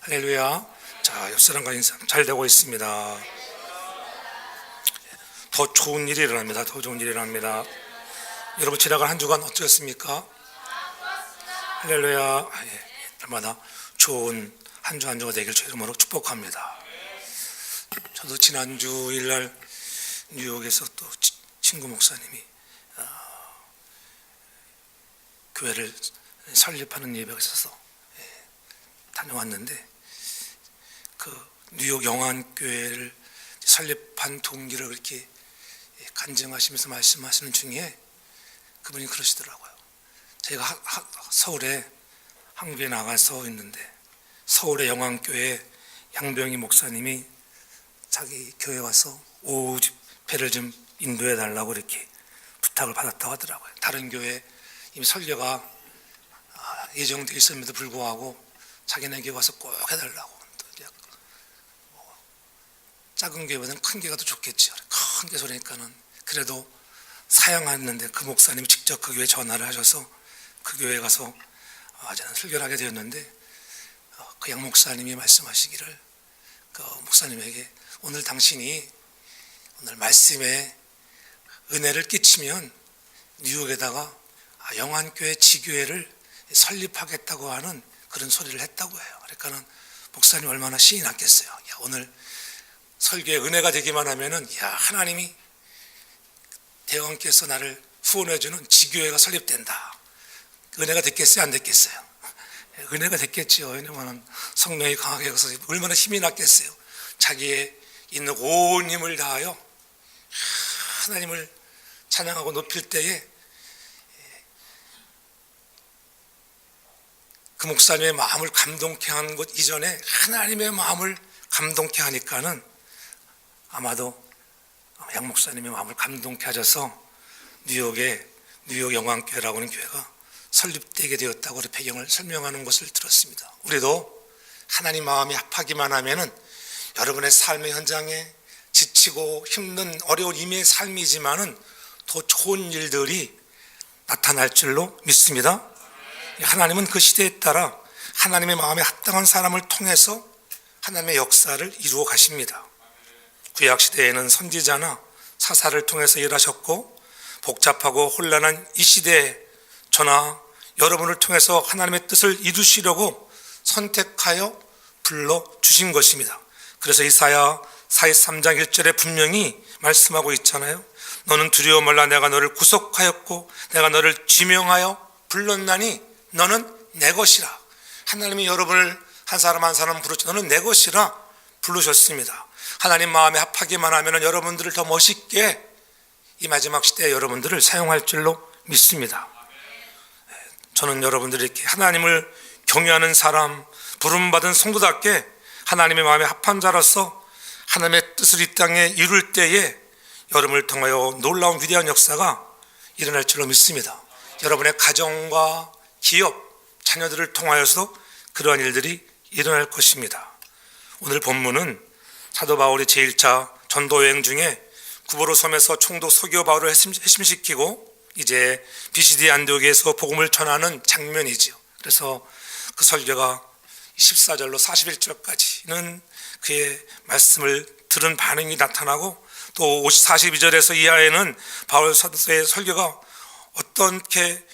할렐루야. 자, 옆 사람과 인사 잘 되고 있습니다. 더 좋은 일이 일어납니다. 더 좋은 일이 일어납니다. 여러분 지나간 한 주간 어떠셨습니까? 할렐루야. 날마다 좋은 한 주 한 주가 되길 주 이름으로 축복합니다. 저도 지난 주일날 뉴욕에서 또 친구 목사님이 교회를 설립하는 예배가 있어서 다녀왔는데, 그 뉴욕 영안교회를 설립한 동기를 그렇게 간증하시면서 말씀하시는 중에 그분이 그러시더라고요. 제가 서울에 한국에 나가서 있는데 서울의 영안교회 양병희 목사님이 자기 교회 와서 오후 집회를 좀 인도해 달라고 이렇게 부탁을 받았다고 하더라고요. 다른 교회 이미 설교가 예정되어 있음에도 불구하고 자기네에게 와서 꼭 해달라고. 작은 교회보다는 큰 교회가 더 좋겠죠. 큰 교회 소리니까는 그래도 사양하는데 그 목사님이 직접 그 교회에 전화를 하셔서 그 교회에 가서 저는 설교를 하게 되었는데, 그 양 목사님이 말씀하시기를, 그 목사님에게 오늘 당신이 오늘 말씀에 은혜를 끼치면 뉴욕에다가 영안교회 지교회를 설립하겠다고 하는 그런 소리를 했다고 해요. 그러니까는 목사님 얼마나 신이 났겠어요. 오늘 설교에 은혜가 되기만 하면은 하나님이 대왕께서 나를 후원해주는 지교회가 설립된다. 은혜가 됐겠어요? 안 됐겠어요? 은혜가 됐겠지요. 왜냐면 성령이 강하게 가서 얼마나 힘이 났겠어요. 자기의 있는 온 힘을 다하여 하나님을 찬양하고 높일 때에 그 목사님의 마음을 감동케 한 것 이전에 하나님의 마음을 감동케 하니까는 아마도 양 목사님의 마음을 감동케 하셔서 뉴욕 영안교회라고 하는 교회가 설립되게 되었다고 배경을 설명하는 것을 들었습니다. 우리도 하나님 마음이 합하기만 하면은 여러분의 삶의 현장에 지치고 힘든 어려운 임의 삶이지만은 더 좋은 일들이 나타날 줄로 믿습니다. 하나님은 그 시대에 따라 하나님의 마음에 합당한 사람을 통해서 하나님의 역사를 이루어 가십니다. 구약시대에는 선지자나 사사를 통해서 일하셨고, 복잡하고 혼란한 이 시대에 저나 여러분을 통해서 하나님의 뜻을 이루시려고 선택하여 불러주신 것입니다. 그래서 이사야 43장 1절에 분명히 말씀하고 있잖아요. 너는 두려워 말라. 내가 너를 구속하였고 내가 너를 지명하여 불렀나니 너는 내 것이라. 하나님이 여러분을 한 사람 한 사람 부르죠. 너는 내 것이라 부르셨습니다. 하나님 마음에 합하기만 하면 여러분들을 더 멋있게 이 마지막 시대에 여러분들을 사용할 줄로 믿습니다. 저는 여러분들이 이렇게 하나님을 경외하는 사람, 부름받은 성도답게 하나님의 마음에 합한 자로서 하나님의 뜻을 이 땅에 이룰 때에 여러분을 통하여 놀라운 위대한 역사가 일어날 줄로 믿습니다. 여러분의 가정과 기업, 자녀들을 통하여서 그러한 일들이 일어날 것입니다. 오늘 본문은 사도 바울이 제1차 전도여행 중에 구버로 섬에서 총독 서기오 바울을 회심시키고 이제 비시디 안디옥에서 복음을 전하는 장면이죠. 그래서 그 설교가 14절로 41절까지는 그의 말씀을 들은 반응이 나타나고, 또 42절에서 이하에는 바울 사도의 설교가 어떻게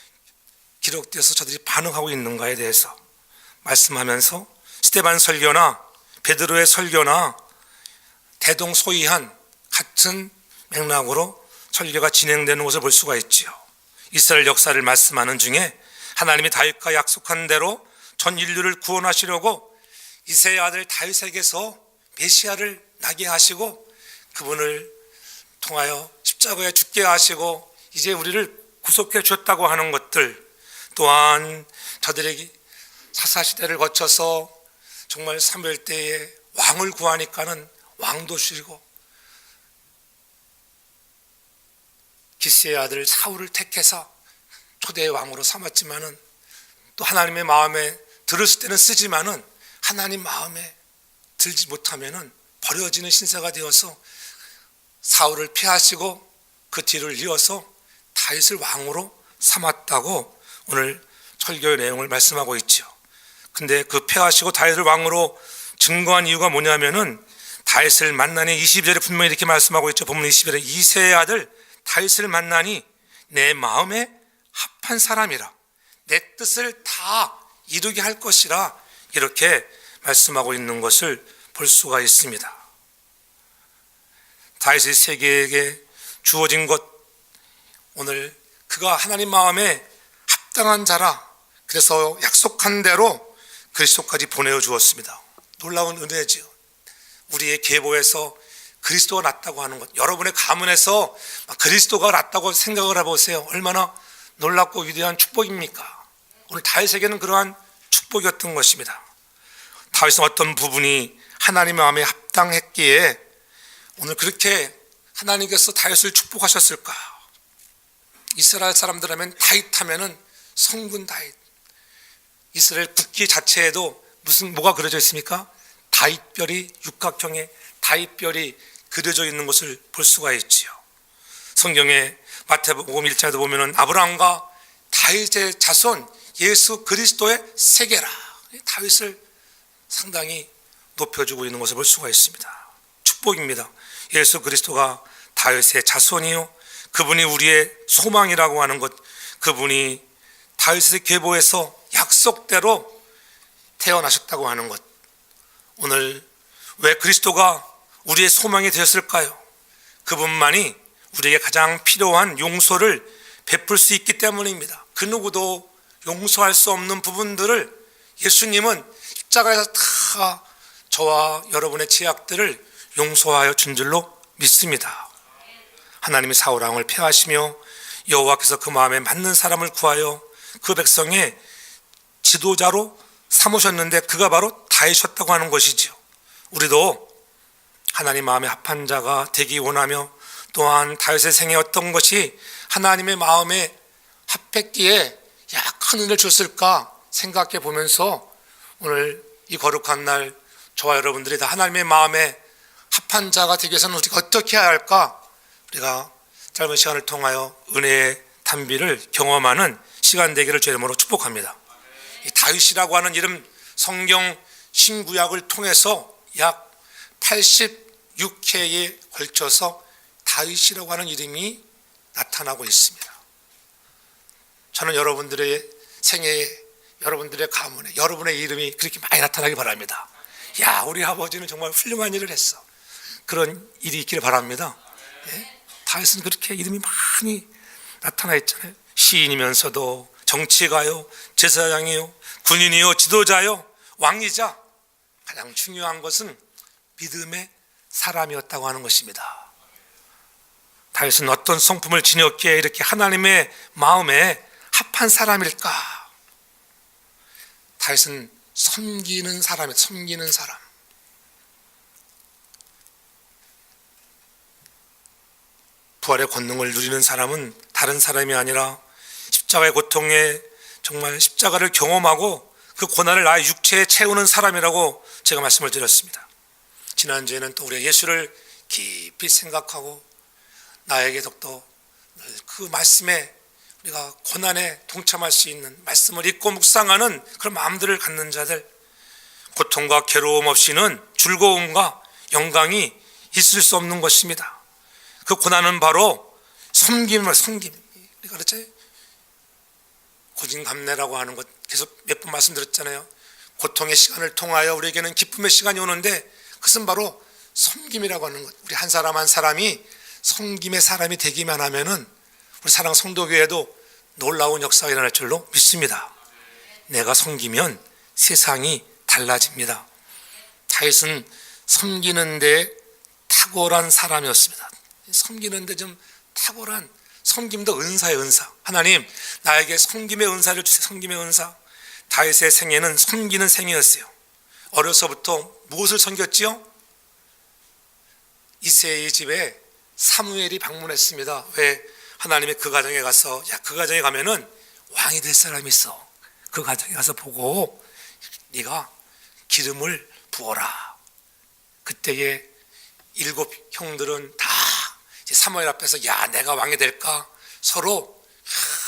기록돼서 저들이 반응하고 있는가에 대해서 말씀하면서 스데반 설교나 베드로의 설교나 대동소이한 같은 맥락으로 설교가 진행되는 것을 볼 수가 있지요. 이스라엘 역사를 말씀하는 중에 하나님이 다윗과 약속한 대로 전 인류를 구원하시려고 이새의 아들 다윗에게서 메시아를 나게 하시고 그분을 통하여 십자가에 죽게 하시고 이제 우리를 구속해 주셨다고 하는 것들, 또한 저들에게 사사시대를 거쳐서 정말 사무엘 때에 왕을 구하니까는 왕도 주시고, 기스의 아들 사울을 택해서 초대 왕으로 삼았지만은 또 하나님의 마음에 들었을 때는 쓰지만은 하나님 마음에 들지 못하면은 버려지는 신세가 되어서 사울을 피하시고 그 뒤를 이어서 다윗을 왕으로 삼았다고 오늘 설교의 내용을 말씀하고 있죠. 근데 그 패하시고 다윗을 왕으로 증거한 이유가 뭐냐면은 다윗을 만나니 22절에 분명히 이렇게 말씀하고 있죠. 본문 22절에 이새의 아들 다윗을 만나니 내 마음에 합한 사람이라 내 뜻을 다 이루게 할 것이라 이렇게 말씀하고 있는 것을 볼 수가 있습니다. 다윗의 세계에게 주어진 것, 오늘 그가 하나님 마음에 합당한 자라 그래서 약속한 대로 그리스도까지 보내어 주었습니다. 놀라운 은혜지요. 우리의 계보에서 그리스도가 낫다고 하는 것, 여러분의 가문에서 그리스도가 낫다고 생각을 해보세요. 얼마나 놀랍고 위대한 축복입니까? 오늘 다윗에게는 그러한 축복이었던 것입니다. 다윗은 어떤 부분이 하나님 마음에 합당했기에 오늘 그렇게 하나님께서 다윗을 축복하셨을까? 이스라엘 사람들 하면 다윗 하면은 성군 다윗, 이스라엘 국기 자체에도 뭐가 그려져 있습니까? 다윗별이 육각형의 다윗별이 그려져 있는 것을 볼 수가 있지요. 성경에 마태복음 1장에도 보면은 아브라함과 다윗의 자손 예수 그리스도의 세계라, 다윗을 상당히 높여주고 있는 것을 볼 수가 있습니다. 축복입니다. 예수 그리스도가 다윗의 자손이요, 그분이 우리의 소망이라고 하는 것, 그분이 다윗의 계보에서 약속대로 태어나셨다고 하는 것, 오늘 왜 그리스도가 우리의 소망이 되었을까요? 그분만이 우리에게 가장 필요한 용서를 베풀 수 있기 때문입니다. 그 누구도 용서할 수 없는 부분들을 예수님은 십자가에서 다 저와 여러분의 죄악들을 용서하여 준 줄로 믿습니다. 하나님이 사울 왕을 패하시며 여호와께서 그 마음에 맞는 사람을 구하여 그 백성의 지도자로 삼으셨는데 그가 바로 다윗이었다고 하는 것이지요. 우리도 하나님 마음에 합한 자가 되기 원하며 또한 다윗의 생에 어떤 것이 하나님의 마음에 합했기에 큰 은혜를 줬을까 생각해 보면서 오늘 이 거룩한 날 저와 여러분들이 다 하나님의 마음에 합한 자가 되기 위해서는 우리가 어떻게 해야 할까? 우리가 짧은 시간을 통하여 은혜의 단비를 경험하는 시간 되기를 주의 이름으로 축복합니다. 이 다윗이라고 하는 이름, 성경 신구약을 통해서 약 86회에 걸쳐서 다윗이라고 하는 이름이 나타나고 있습니다. 저는 여러분들의 생애에, 여러분들의 가문에 여러분의 이름이 그렇게 많이 나타나기 바랍니다. 야, 우리 아버지는 정말 훌륭한 일을 했어, 그런 일이 있기를 바랍니다. 예? 다윗은 그렇게 이름이 많이 나타나 있잖아요. 시인이면서도 정치가요, 제사장이요, 군인이요, 지도자요, 왕이자 가장 중요한 것은 믿음의 사람이었다고 하는 것입니다. 다윗은 어떤 성품을 지녔기에 이렇게 하나님의 마음에 합한 사람일까? 다윗은 섬기는 사람이에요. 섬기는 사람. 부활의 권능을 누리는 사람은 다른 사람이 아니라 십자가의 고통에 정말 십자가를 경험하고 그 고난을 나의 육체에 채우는 사람이라고 제가 말씀을 드렸습니다. 지난주에는 또 우리가 예수를 깊이 생각하고 나에게 더욱더 그 말씀에 우리가 고난에 동참할 수 있는 말씀을 읽고 묵상하는 그런 마음들을 갖는 자들, 고통과 괴로움 없이는 즐거움과 영광이 있을 수 없는 것입니다. 그 고난은 바로 섬김을 우리가 그렇죠? 고진감래라고 하는 것 계속 몇 번 말씀드렸잖아요. 고통의 시간을 통하여 우리에게는 기쁨의 시간이 오는데 그것은 바로 섬김이라고 하는 것. 우리 한 사람 한 사람이 섬김의 사람이 되기만 하면은 우리 사랑 성도교회도 놀라운 역사가 일어날 줄로 믿습니다. 내가 섬기면 세상이 달라집니다. 다윗은 섬기는 데 탁월한 사람이었습니다. 섬기는 데 좀 탁월한, 섬김도 은사의 은사. 하나님, 나에게 섬김의 은사를 주세요. 섬김의 은사. 다윗의 생애는 섬기는 생애였어요. 어려서부터 무엇을 섬겼지요? 이새의 집에 사무엘이 방문했습니다. 왜? 하나님의 그 가정에 가서, 야, 그 가정에 가면은 왕이 될 사람이 있어. 그 가정에 가서 보고 네가 기름을 부어라. 그때에 7 형들은 다 사무엘 앞에서 야, 내가 왕이 될까? 서로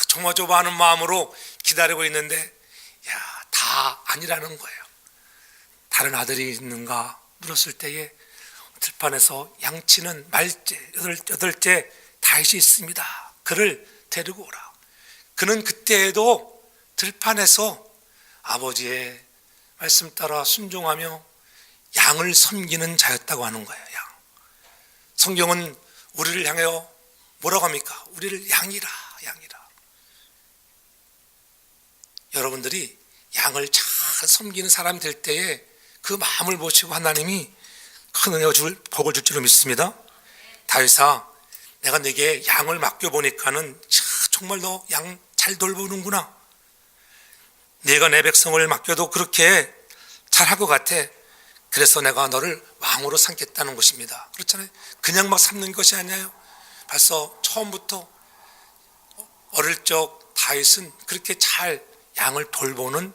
조마조마하는 마음으로 기다리고 있는데, 야, 다 다 아니라는 거예요. 다른 아들이 있는가 물었을 때에 들판에서 양치는 말째 여덟째 다윗이 있습니다. 그를 데리고 오라. 그는 그때에도 들판에서 아버지의 말씀 따라 순종하며 양을 섬기는 자였다고 하는 거예요. 양. 성경은 우리를 향하여 뭐라고 합니까? 우리를 양이라. 여러분들이 양을 잘 섬기는 사람이 될 때에 그 마음을 보시고 하나님이 큰 은혜와 복을 줄 줄로 믿습니다. 다윗아, 내가 네게 양을 맡겨보니까는 정말 너 양 잘 돌보는구나. 네가 내 백성을 맡겨도 그렇게 잘할 것 같아. 그래서 내가 너를 왕으로 삼겠다는 것입니다. 그렇잖아요. 그냥 막 삼는 것이 아니에요. 벌써 처음부터 어릴 적 다윗은 그렇게 잘 양을 돌보는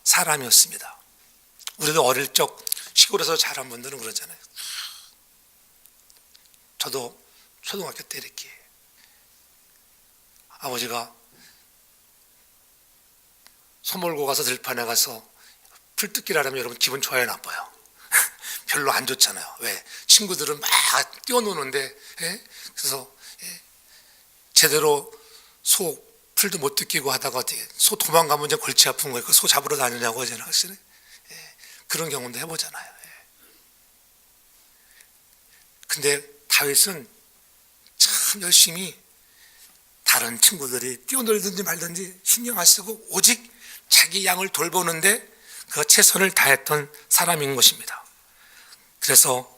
사람이었습니다. 우리도 어릴 적 시골에서 자란 분들은 그러잖아요. 저도 초등학교 때 이렇게 아버지가 소 몰고 가서 들판에 가서 풀 뜯기를 하면 여러분 기분 좋아요, 나빠요? 별로 안 좋잖아요. 왜? 친구들은 막 뛰어노는데, 그래서 제대로 소 풀도 못 뜯기고 하다가 어떻게 소 도망가면 이제 골치 아픈 거예요. 그 소 잡으러 다니냐고 하잖아요. 그런 경험도 해보잖아요. 근데 다윗은 참 열심히 다른 친구들이 뛰어놀든지 말든지 신경 안 쓰고 오직 자기 양을 돌보는데 그 최선을 다했던 사람인 것입니다. 그래서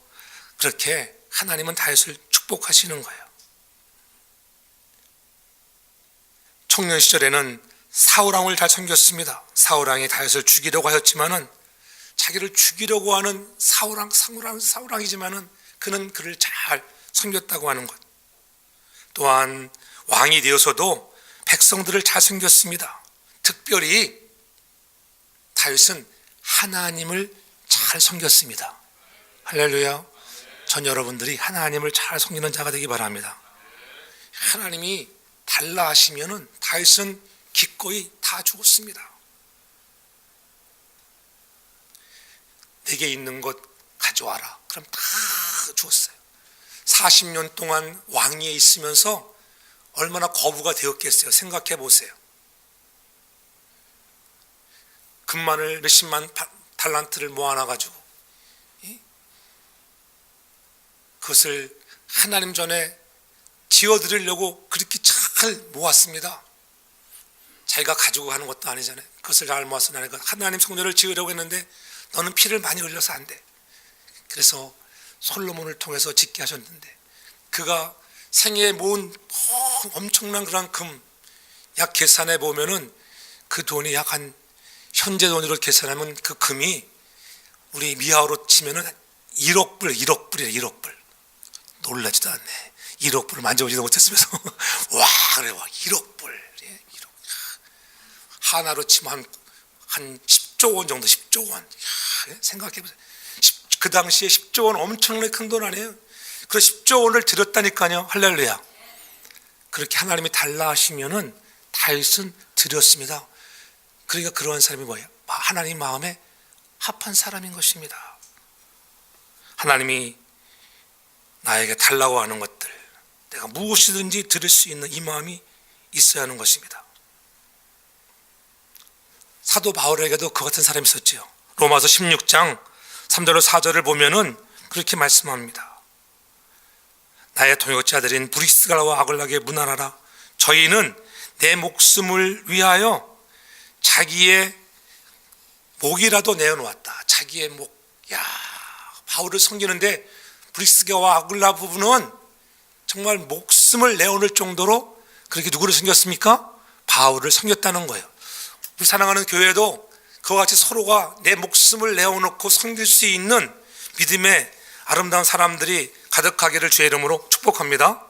그렇게 하나님은 다윗을 축복하시는 거예요. 청년 시절에는 사울왕을 잘 섬겼습니다. 사울왕이 다윗을 죽이려고 하였지만은 자기를 죽이려고 하는 사울왕이지만은 그는 그를 잘 섬겼다고 하는 것. 또한 왕이 되어서도 백성들을 잘 섬겼습니다. 특별히 다윗은 하나님을 잘 섬겼습니다. 할렐루야. 전 여러분들이 하나님을 잘 섬기는 자가 되기 바랍니다. 하나님이 달라 하시면은 다윗은 기꺼이 다 주었습니다. 내게 있는 것 가져와라. 그럼 다 주었어요. 40년 동안 왕위에 있으면서 얼마나 거부가 되었겠어요. 생각해 보세요. 금만을 몇십만 달란트를 모아놔가지고 그것을 하나님 전에 지어드리려고 그렇게 잘 모았습니다. 자기가 가지고 가는 것도 아니잖아요. 그것을 잘 모아서 하나님 성전을 지으려고 했는데 너는 피를 많이 흘려서 안 돼. 그래서 솔로몬을 통해서 짓게 하셨는데 그가 생애에 모은 엄청난 그런 금, 약 계산해 보면은 그 돈이 약 한 현재 돈으로 계산하면 그 금이 우리 미화로 치면은 1억 불이래. 1억 불. 놀라지도 않네. 1억 불을 만져보지도 못했으면서 와 그래 와 1억 불. 1억. 하나로 치면 한 10조 원 정도. 10조 원. 생각해 보세요. 그 당시에 10조 원 엄청나게 큰 돈 아니에요? 그 10조 원을 드렸다니까요. 할렐루야. 그렇게 하나님이 달라 하시면은 다윗은 드렸습니다. 그러니까 그러한 사람이 뭐예요? 하나님 마음에 합한 사람인 것입니다. 하나님이 나에게 달라고 하는 것들, 내가 무엇이든지 드릴 수 있는 이 마음이 있어야 하는 것입니다. 사도 바울에게도 그 같은 사람이 있었지요. 로마서 16장 3절로 4절을 보면은 그렇게 말씀합니다. 나의 동역자들인 브리스가와 아글라게 문안하라. 저희는 내 목숨을 위하여 자기의 목이라도 내어놓았다. 자기의 목. 야, 바울을 섬기는데 브리스가와 아글라 부부는 정말 목숨을 내어놓을 정도로 그렇게 누구를 섬겼습니까? 바울을 섬겼다는 거예요. 우리 사랑하는 교회도 그와 같이 서로가 내 목숨을 내어놓고 섬길 수 있는 믿음의 아름다운 사람들이 가득하기를 주의 이름으로 축복합니다.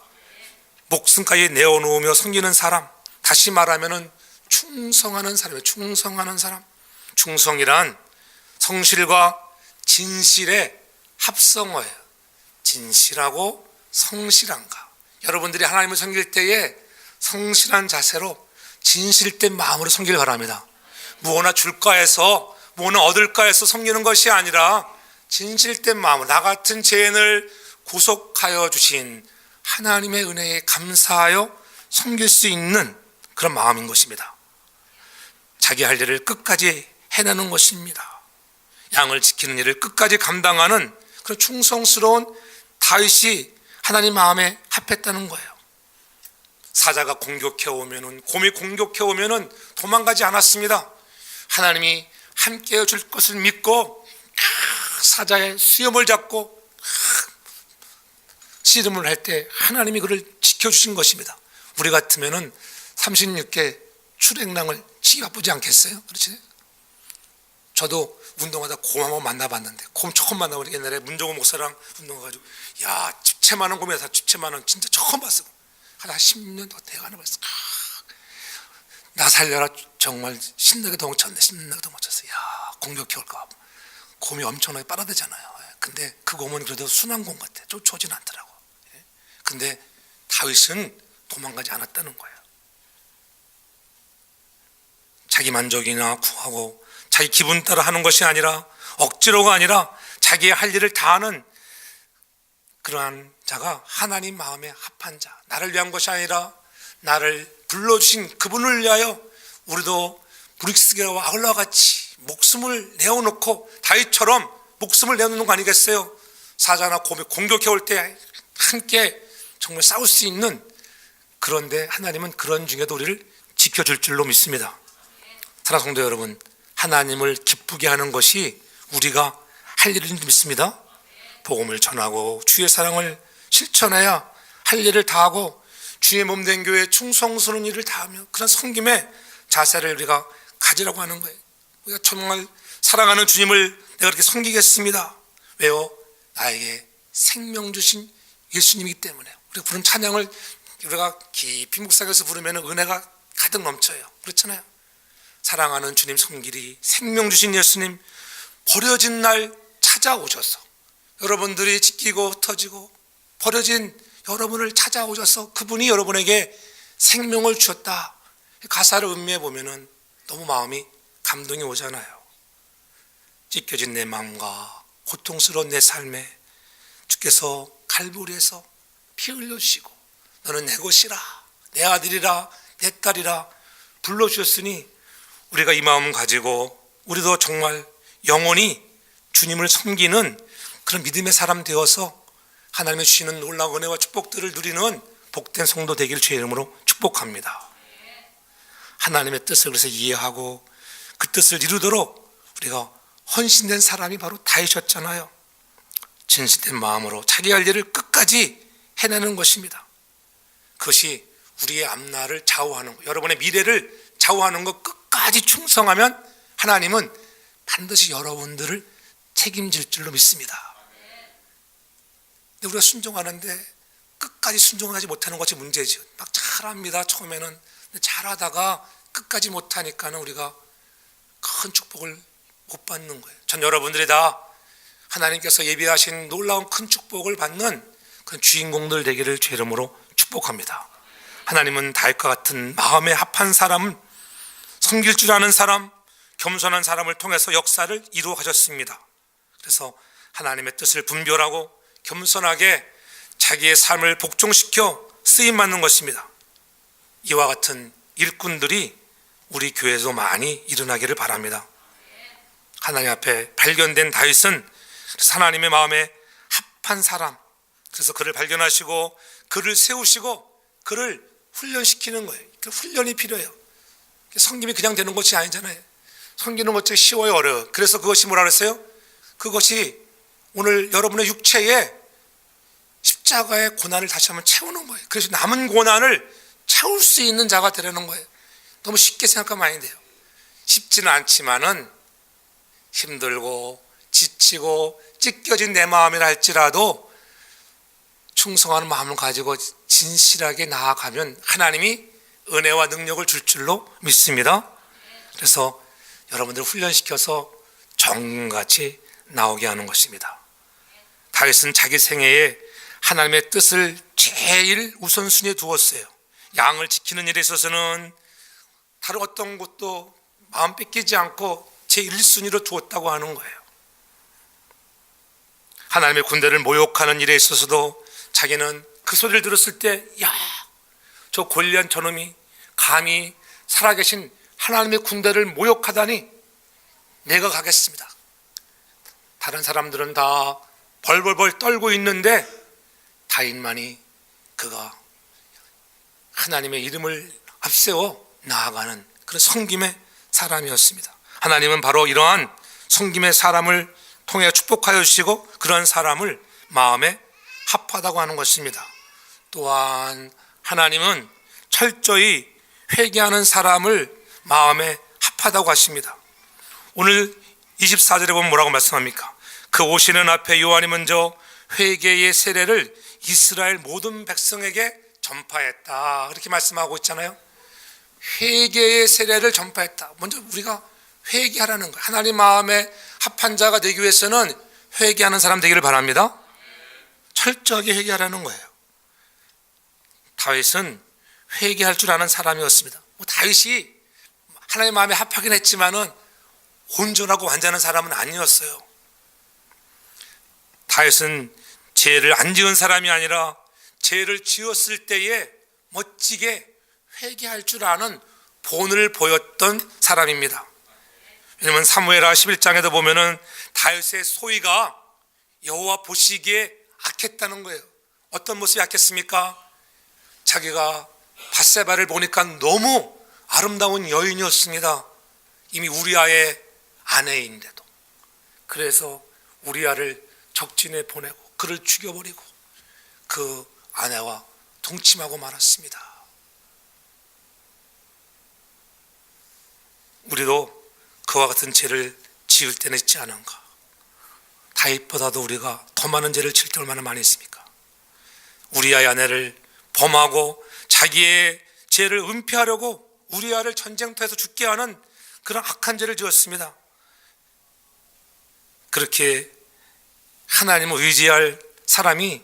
목숨까지 내어놓으며 섬기는 사람, 다시 말하면은 충성하는 사람이에요. 충성하는 사람. 충성이란 성실과 진실의 합성어예요. 진실하고 성실한가. 여러분들이 하나님을 섬길 때에 성실한 자세로 진실된 마음으로 섬기길 바랍니다. 무엇나 줄까 해서, 무엇나 얻을까 해서 섬기는 것이 아니라 진실된 마음으로 나 같은 죄인을 구속하여 주신 하나님의 은혜에 감사하여 섬길 수 있는 그런 마음인 것입니다. 자기 할 일을 끝까지 해내는 것입니다. 양을 지키는 일을 끝까지 감당하는 그런 충성스러운 다윗이 하나님 마음에 합했다는 거예요. 사자가 공격해 오면은, 곰이 공격해 오면은 도망가지 않았습니다. 하나님이 함께 해 줄 것을 믿고 사자의 수염을 잡고 씨름을 할 때 하나님이 그를 지켜주신 것입니다. 우리 같으면은 36개 출애랑을 치기 바쁘지 않겠어요? 그렇지? 저도 운동하다 곰 한번 만나봤는데, 곰 처음 만나보니 옛날에 문종호 목사랑 운동해가지고, 야, 집채 많은 곰이다. 집채 많은, 진짜 처음 봤어. 한 10년 더 돼가는 거였어. 나 살려라. 정말 신나게 도망쳤네. 신나게 도망쳤어. 야, 공격해 올까. 곰이 엄청나게 빨아대잖아요. 근데 그 곰은 그래도 순한 곰 같아. 쫓아오진 않더라고. 근데 다윗은 도망가지 않았다는 거예요. 자기 만족이나 구하고 자기 기분 따라 하는 것이 아니라, 억지로가 아니라 자기의 할 일을 다하는 그러한 자가 하나님 마음에 합한 자, 나를 위한 것이 아니라 나를 불러주신 그분을 위하여 우리도 브릭스게와 아울러와 같이 목숨을 내어놓고 다윗처럼 목숨을 내어놓는 거 아니겠어요? 사자나 곰이 공격해 올 때 함께 정말 싸울 수 있는, 그런데 하나님은 그런 중에도 우리를 지켜줄 줄로 믿습니다. 사랑하는 성도 여러분, 하나님을 기쁘게 하는 것이 우리가 할 일인 줄 믿습니다. 복음을 전하고 주의 사랑을 실천해야 할 일을 다하고 주의 몸된 교회에 충성스러운 일을 다하며 그런 섬김의 자세를 우리가 가지라고 하는 거예요. 우리가 정말 사랑하는 주님을 내가 그렇게 섬기겠습니다. 왜요? 나에게 생명 주신 예수님이기 때문에. 우리가 부른 찬양을 우리가 깊이 묵상해서 부르면 은혜가 가득 넘쳐요. 그렇잖아요. 사랑하는 주님 섬기리, 생명 주신 예수님, 버려진 날 찾아오셔서 여러분들이 찢기고 흩어지고 버려진 여러분을 찾아오셔서 그분이 여러분에게 생명을 주셨다. 가사를 음미해 보면은 너무 마음이 감동이 오잖아요. 찢겨진 내 마음과 고통스러운 내 삶에 주께서 갈보리에서 피 흘려주시고 너는 내 것이라, 내 아들이라, 내 딸이라 불러주셨으니 우리가 이 마음 가지고 우리도 정말 영원히 주님을 섬기는 그런 믿음의 사람 되어서 하나님의 주시는 놀라운 은혜와 축복들을 누리는 복된 성도 되기를 주의 이름으로 축복합니다. 하나님의 뜻을 그래서 이해하고 그 뜻을 이루도록 우리가 헌신된 사람이 바로 다윗이었잖아요. 진실된 마음으로 자기 할 일을 끝까지 해내는 것입니다. 그것이 우리의 앞날을 좌우하는 것, 여러분의 미래를 좌우하는 것 끝까지 충성하면 하나님은 반드시 여러분들을 책임질 줄로 믿습니다. 근데 우리가 순종하는데 끝까지 순종하지 못하는 것이 문제죠. 막 잘합니다. 처음에는. 근데 잘하다가 끝까지 못하니까는 우리가 큰 축복을 못 받는 거예요. 전 여러분들이 다 하나님께서 예비하신 놀라운 큰 축복을 받는 그런 주인공들 되기를 주의 이름으로 축복합니다. 하나님은 다윗과 같은 마음에 합한 사람, 섬길 줄 아는 사람, 겸손한 사람을 통해서 역사를 이루어 가셨습니다. 그래서 하나님의 뜻을 분별하고 겸손하게 자기의 삶을 복종시켜 쓰임받는 것입니다. 이와 같은 일꾼들이 우리 교회에도 많이 일어나기를 바랍니다. 하나님 앞에 발견된 다윗은 하나님의 마음에 합한 사람, 그래서 그를 발견하시고 그를 세우시고 그를 훈련시키는 거예요. 그 훈련이 필요해요. 섬김이 그냥 되는 것이 아니잖아요. 섬기는 것이 쉬워요, 어려워요. 그래서 그것이 뭐라 그랬어요? 그것이 오늘 여러분의 육체에 십자가의 고난을 다시 한번 채우는 거예요. 그래서 남은 고난을 채울 수 있는 자가 되려는 거예요. 너무 쉽게 생각하면 안 돼요. 쉽지는 않지만은 힘들고 지치고 찢겨진 내 마음이라 할지라도 충성하는 마음을 가지고 진실하게 나아가면 하나님이 은혜와 능력을 줄 줄로 믿습니다. 그래서 여러분들을 훈련시켜서 정같이 나오게 하는 것입니다. 다윗은 자기 생애에 하나님의 뜻을 제일 우선순위에 두었어요. 양을 지키는 일에 있어서는 다른 어떤 것도 마음 뺏기지 않고 제 1순위로 두었다고 하는 거예요. 하나님의 군대를 모욕하는 일에 있어서도 자기는 그 소리를 들었을 때, 야, 저 골리앗 저놈이 감히 살아계신 하나님의 군대를 모욕하다니 내가 가겠습니다. 다른 사람들은 다 벌벌벌 떨고 있는데 다윗만이 그가 하나님의 이름을 앞세워 나아가는 그런 섬김의 사람이었습니다. 하나님은 바로 이러한 섬김의 사람을 통해 축복하여 주시고 그런 사람을 마음에 합하다고 하는 것입니다. 또한 하나님은 철저히 회개하는 사람을 마음에 합하다고 하십니다. 오늘 24절에 보면 뭐라고 말씀합니까? 그 오시는 앞에 요한이 먼저 회개의 세례를 이스라엘 모든 백성에게 전파했다, 그렇게 말씀하고 있잖아요. 회개의 세례를 전파했다. 먼저 우리가 회개하라는 거예요. 하나님 마음에 합한 자가 되기 위해서는 회개하는 사람 되기를 바랍니다. 철저하게 회개하라는 거예요. 다윗은 회개할 줄 아는 사람이었습니다. 다윗이 하나님 마음에 합하긴 했지만은 온전하고 완전한 사람은 아니었어요. 다윗은 죄를 안 지은 사람이 아니라 죄를 지었을 때에 멋지게 회개할 줄 아는 본을 보였던 사람입니다. 왜냐하면 사무엘하 11장에도 보면은 다윗의 소위가 여호와 보시기에 악했다는 거예요. 어떤 모습이 악했습니까? 자기가 밧세바를 보니까 너무 아름다운 여인이었습니다. 이미 우리아의 아내인데도. 그래서 우리아를 적진에 보내고 그를 죽여버리고 그 아내와 동침하고 말았습니다. 우리도 그와 같은 죄를 지을 때는 있지 않은가? 다윗보다도 우리가 더 많은 죄를 지을 때 얼마나 많이 있습니까? 우리아의 아내를 범하고 자기의 죄를 은폐하려고 우리아를 전쟁터에서 죽게 하는 그런 악한 죄를 지었습니다. 그렇게 하나님을 의지할 사람이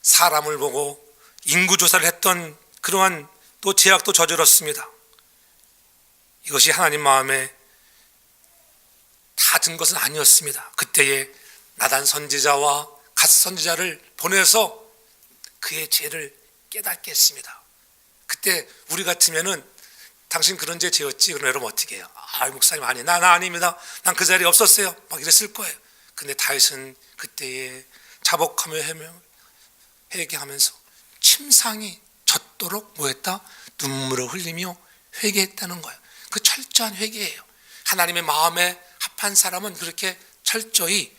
사람을 보고 인구조사를 했던 그러한 또 죄악도 저질렀습니다. 이것이 하나님 마음에 다 든 것은 아니었습니다. 그때에 나단 선지자와 갓 선지자를 보내서 그의 죄를 깨닫게 했습니다. 그때 우리 같으면은 당신 그런 죄 지었지? 그럼 여러분 어떻게 해요? 목사님 아니, 나 아닙니다. 난 그 자리에 없었어요. 막 이랬을 거예요. 근데 다윗은 그때에 자복하며 회개하면서 침상이 젖도록 뭐했다? 눈물을 흘리며 회개했다는 거예요. 그 철저한 회개예요. 하나님의 마음에 합한 사람은 그렇게 철저히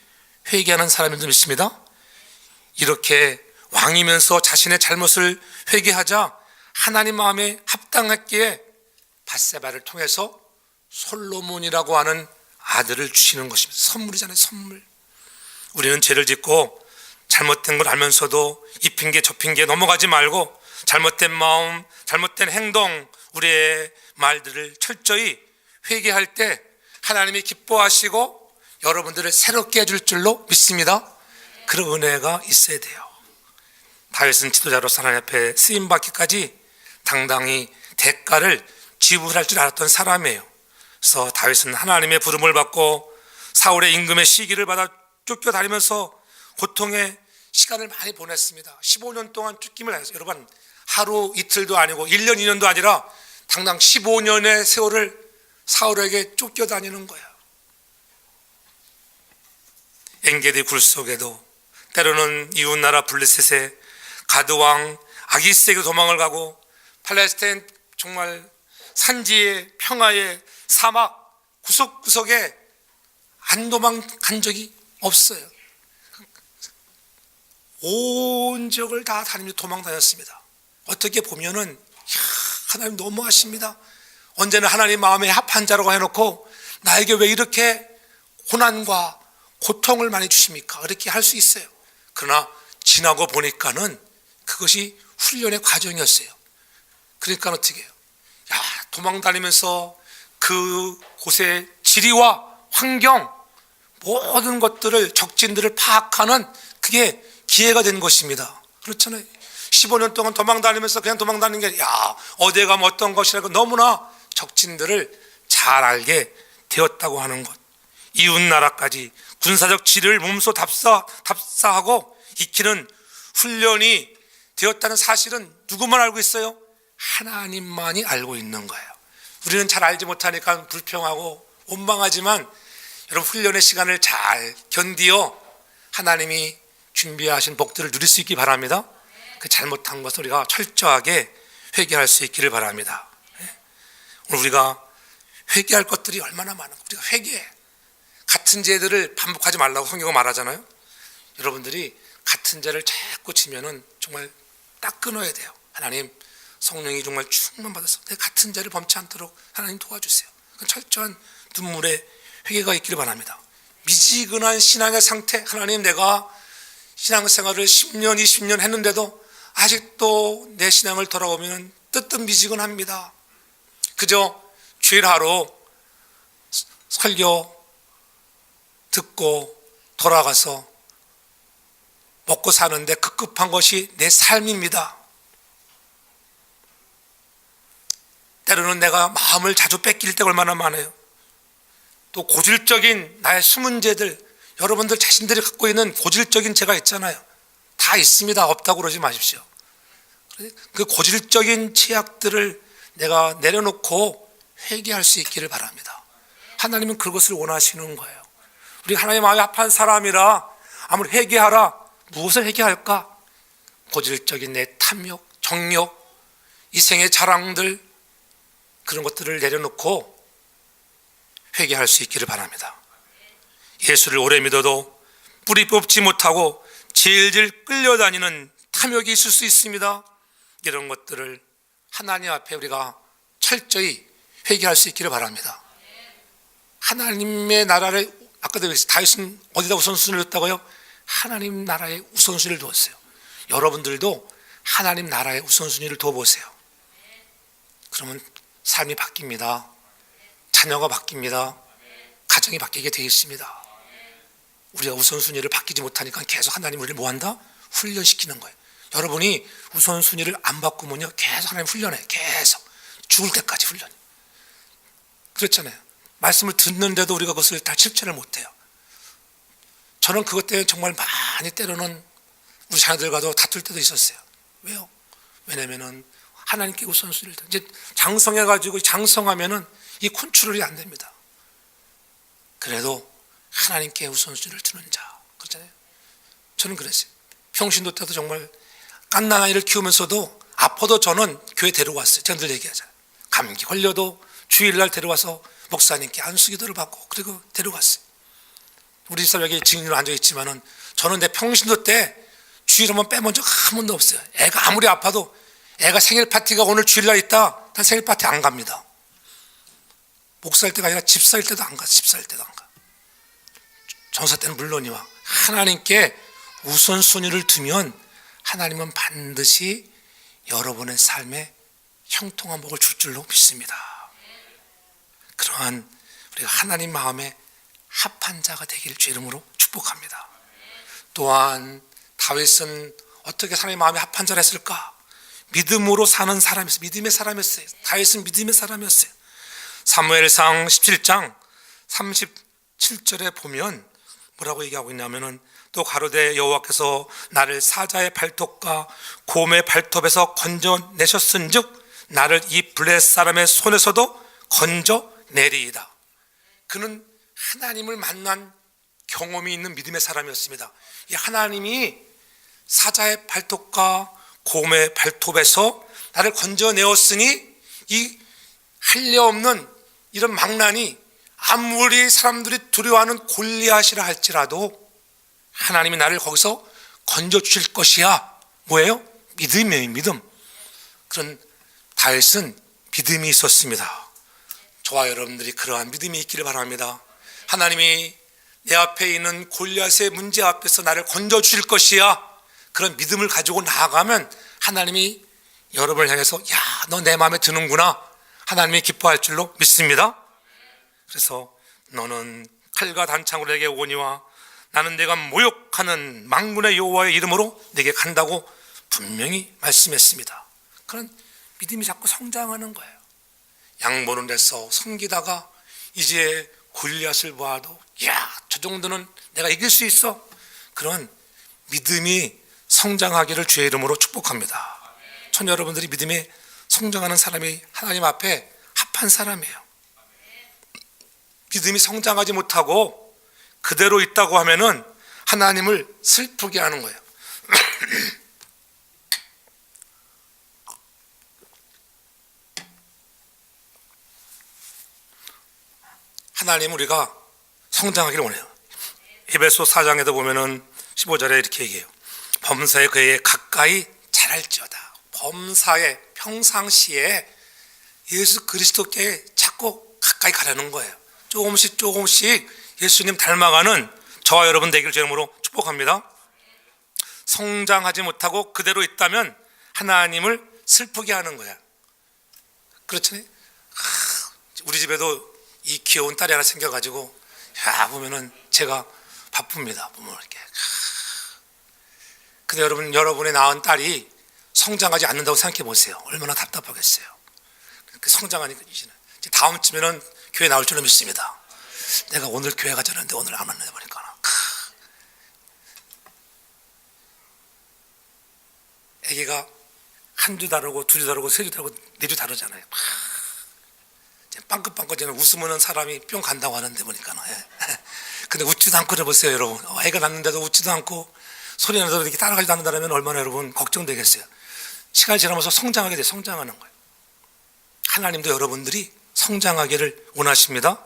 회개하는 사람인 줄 믿습니다. 이렇게 왕이면서 자신의 잘못을 회개하자 하나님 마음에 합당했기에 밧세바를 통해서 솔로몬이라고 하는 아들을 주시는 것입니다. 선물이잖아요, 선물. 우리는 죄를 짓고 잘못된 걸 알면서도 이 핑계 저 핑계 넘어가지 말고 잘못된 마음, 잘못된 행동, 우리의 말들을 철저히 회개할 때 하나님이 기뻐하시고 여러분들을 새롭게 해줄 줄로 믿습니다. 그런 은혜가 있어야 돼요. 다윗은 지도자로서 하나님 앞에 쓰임받기까지 당당히 대가를 지불할 줄 알았던 사람이에요. 그래서 다윗은 하나님의 부름을 받고 사울의 임금의 시기를 받아 쫓겨다니면서 고통의 시간을 많이 보냈습니다. 15년 동안 쫓김을 했어요. 여러분, 하루 이틀도 아니고 1년 2년도 아니라 당당 15년의 세월을 사울에게 쫓겨다니는 거예요. 엔게디 굴 속에도 때로는 이웃나라 블레셋의 가드왕 아기스에게 도망을 가고 팔레스타인 정말 산지의 평화의 사막 구석구석에 안 도망간 적이 없어요. 온 지역을 다 다니며 도망 다녔습니다. 어떻게 보면은 하나님 너무하십니다. 언제나 하나님 마음에 합한 자라고 해놓고 나에게 왜 이렇게 고난과 고통을 많이 주십니까? 이렇게 할 수 있어요. 그러나 지나고 보니까는 그것이 훈련의 과정이었어요. 그러니까 어떻게 해요? 도망 다니면서 그 곳의 지리와 환경 모든 것들을 적진들을 파악하는 그게 기회가 된 것입니다. 그렇잖아요. 15년 동안 도망 다니면서 그냥 도망 다니는 게 어디에 가면 어떤 것이라고 너무나 적진들을 잘 알게 되었다고 하는 것, 이웃나라까지 군사적 지리를 몸소 답사하고 익히는 훈련이 되었다는 사실은 누구만 알고 있어요? 하나님만이 알고 있는 거예요. 우리는 잘 알지 못하니까 불평하고 원망하지만 여러분, 훈련의 시간을 잘 견디어 하나님이 준비하신 복들을 누릴 수 있기 바랍니다. 그 잘못한 것을 우리가 철저하게 회개할 수 있기를 바랍니다. 오늘 우리가 회개할 것들이 얼마나 많은가. 우리가 회개해. 같은 죄들을 반복하지 말라고 성경은 말하잖아요. 여러분들이 같은 죄를 자꾸 지면은 정말 딱 끊어야 돼요. 하나님, 성령이 정말 충만받아서 내 같은 죄를 범치 않도록 하나님 도와주세요. 철저한 눈물의 회개가 있기를 바랍니다. 미지근한 신앙의 상태, 하나님, 내가 신앙생활을 10년, 20년 했는데도 아직도 내 신앙을 돌아보면 뜨뜻미지근합니다. 그저 주일 하루 설교 듣고 돌아가서 먹고 사는데 급급한 것이 내 삶입니다. 때로는 내가 마음을 자주 뺏길 때가 얼마나 많아요. 또 고질적인 나의 숨은 죄들, 여러분들 자신들이 갖고 있는 고질적인 죄가 있잖아요. 다 있습니다. 없다고 그러지 마십시오. 그 고질적인 죄악들을 내가 내려놓고 회개할 수 있기를 바랍니다. 하나님은 그것을 원하시는 거예요. 우리 하나님 마음이 합한 사람이라 아무리 회개하라, 무엇을 회개할까? 고질적인 내 탐욕, 정욕, 이생의 자랑들, 그런 것들을 내려놓고 회개할 수 있기를 바랍니다. 예수를 오래 믿어도 뿌리 뽑지 못하고 질질 끌려다니는 탐욕이 있을 수 있습니다. 이런 것들을 하나님 앞에 우리가 철저히 회개할 수 있기를 바랍니다. 하나님의 나라를, 아까도 다윗은 어디다 우선순위를 뒀다고요? 하나님 나라에 우선순위를 두었어요. 여러분들도 하나님 나라에 우선순위를 둬보세요. 그러면 삶이 바뀝니다. 자녀가 바뀝니다. 가정이 바뀌게 되어 있습니다. 우리가 우선순위를 바뀌지 못하니까 계속 하나님 우리를 뭐한다? 훈련시키는 거예요. 여러분이 우선순위를 안 바꾸면요, 계속 하나님 훈련해. 계속 죽을 때까지 훈련해. 그렇잖아요. 말씀을 듣는데도 우리가 그것을 다 실천을 못해요. 저는 그것 때문에 정말 많이 때로는 우리 자녀들과도 다툴 때도 있었어요. 왜요? 왜냐면은 하나님께 우선순위를 이제 장성해가지고 장성하면은 이 컨트롤이 안 됩니다. 그래도 하나님께 우선순위를 두는 자, 그렇잖아요. 저는 그랬어요. 평신도 때도 정말 깐난 아이를 키우면서도 아파도 저는 교회 데려왔어요. 제가 늘 얘기하잖아요. 감기 걸려도 주일날 데려와서 목사님께 안수기도를 받고 그리고 데려갔어요. 우리 집사람 여기 증인으로 앉아있지만은 저는 내 평신도 때 주일 한번 빼본 적 한 번도 없어요. 애가 아무리 아파도 애가 생일 파티가 오늘 주일날 있다, 난 생일 파티 안 갑니다. 목사일 때가 아니라 집사일 때도 안 가. 집사일 때도 안 가. 전사 때는 물론이와 하나님께 우선순위를 두면 하나님은 반드시 여러분의 삶에 형통한 복을 줄 줄로 믿습니다. 그러한 우리가 하나님 마음에 합한 자가 되기를 주 이름으로 축복합니다. 또한 다윗은 어떻게 하나님 마음에 합한 자를 했을까? 믿음으로 사는 사람이었어요. 믿음의 사람이었어요. 다윗은 믿음의 사람이었어요. 사무엘상 17장 37절에 보면 뭐라고 얘기하고 있냐면은, 또 가로되 여호와께서 나를 사자의 발톱과 곰의 발톱에서 건져내셨은즉 나를 이 블레 사람의 손에서도 건져내리이다. 그는 하나님을 만난 경험이 있는 믿음의 사람이었습니다. 이 하나님이 사자의 발톱과 곰의 발톱에서 나를 건져내었으니 이 할례 없는 이런 망난이 아무리 사람들이 두려워하는 골리앗이라 할지라도 하나님이 나를 거기서 건져주실 것이야. 뭐예요? 믿음이에요. 믿음. 그런 다윗은 믿음이 있었습니다. 저와 여러분들이 그러한 믿음이 있기를 바랍니다. 하나님이 내 앞에 있는 골리앗의 문제 앞에서 나를 건져주실 것이야. 그런 믿음을 가지고 나아가면 하나님이 여러분을 향해서 야, 너 내 마음에 드는구나, 하나님이 기뻐할 줄로 믿습니다. 그래서 너는 칼과 단창으로 내게 오거니와 나는 내가 모욕하는 만군의 여호와의 이름으로 내게 간다고 분명히 말씀했습니다. 그런 믿음이 자꾸 성장하는 거예요. 양보를 해서 섬기다가 이제 골리앗을 보아도 야, 저 정도는 내가 이길 수 있어. 그런 믿음이 성장하기를 주의 이름으로 축복합니다. 전 여러분들이 믿음에 성장하는 사람이 하나님 앞에 합한 사람이에요. 믿음이 성장하지 못하고 그대로 있다고 하면은 하나님을 슬프게 하는 거예요. 하나님 우리가 성장하기를 원해요. 에베소 4장에도 보면은 15절에 이렇게 얘기해요. 범사에 그에게 가까이 자랄지어다. 범사에 평상시에 예수 그리스도께 자꾸 가까이 가려는 거예요. 조금씩 예수님 닮아가는 저와 여러분 되기를 주님으로 축복합니다. 성장하지 못하고 그대로 있다면 하나님을 슬프게 하는 거야. 그렇잖아요. 우리 집에도 이 귀여운 딸이 하나 생겨가지고 보면은 제가 바쁩니다. 보면 이렇게. 근데 여러분의 낳은 딸이 성장하지 않는다고 생각해 보세요. 얼마나 답답하겠어요. 성장하니까 이제 다음 주면은 교회 나올 줄로 믿습니다. 내가 오늘 교회 가자는데 오늘 안 왔네 보니까. 아기가 한 주 다르고 두 주 다르고 세 주 다르고 네 주 다르잖아요. 빵긋빵긋 웃으면 사람이 뿅 간다고 하는데 보니까. 근데 웃지도 않고 해보세요, 여러분. 애가 낳는데도 웃지도 않고 소리 나도 이렇게 따라가지도 않는다면 얼마나 여러분 걱정되겠어요. 시간이 지나면서 성장하게 돼, 성장하는 거예요. 하나님도 여러분들이 성장하기를 원하십니다.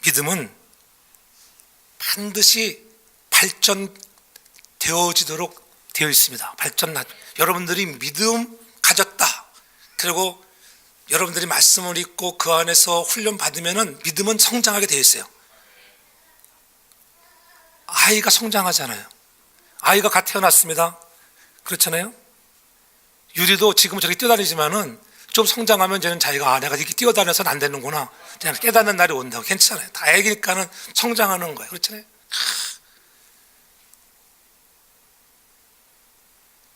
믿음은 반드시 발전되어지도록 되어 있습니다. 여러분들이 믿음 가졌다. 그리고 여러분들이 말씀을 읽고 그 안에서 훈련 받으면은 믿음은 성장하게 되어 있어요. 아이가 성장하잖아요. 아이가 갓 태어났습니다. 그렇잖아요. 유리도 지금 저렇게 뛰어다니지만은 좀 성장하면 이제는 자기가 내가 이렇게 뛰어다녀서는 안 되는구나. 그냥 깨닫는 날이 온다고. 괜찮아요. 다 애기니까는 성장하는 거예요. 그렇잖아요.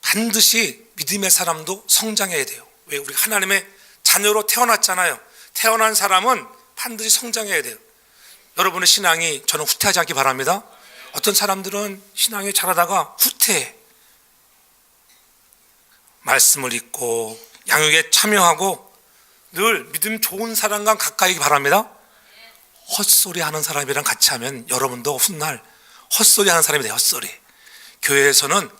반드시 믿음의 사람도 성장해야 돼요. 왜? 우리 하나님의 자녀로 태어났잖아요. 태어난 사람은 반드시 성장해야 돼요. 여러분의 신앙이 저는 후퇴하지 않기 바랍니다. 어떤 사람들은 신앙이 잘하다가 후퇴해. 말씀을 읽고 양육에 참여하고 늘 믿음 좋은 사람과 가까이 바랍니다. 헛소리 하는 사람이랑 같이 하면 여러분도 훗날 헛소리 하는 사람이 돼요. 헛소리. 교회에서는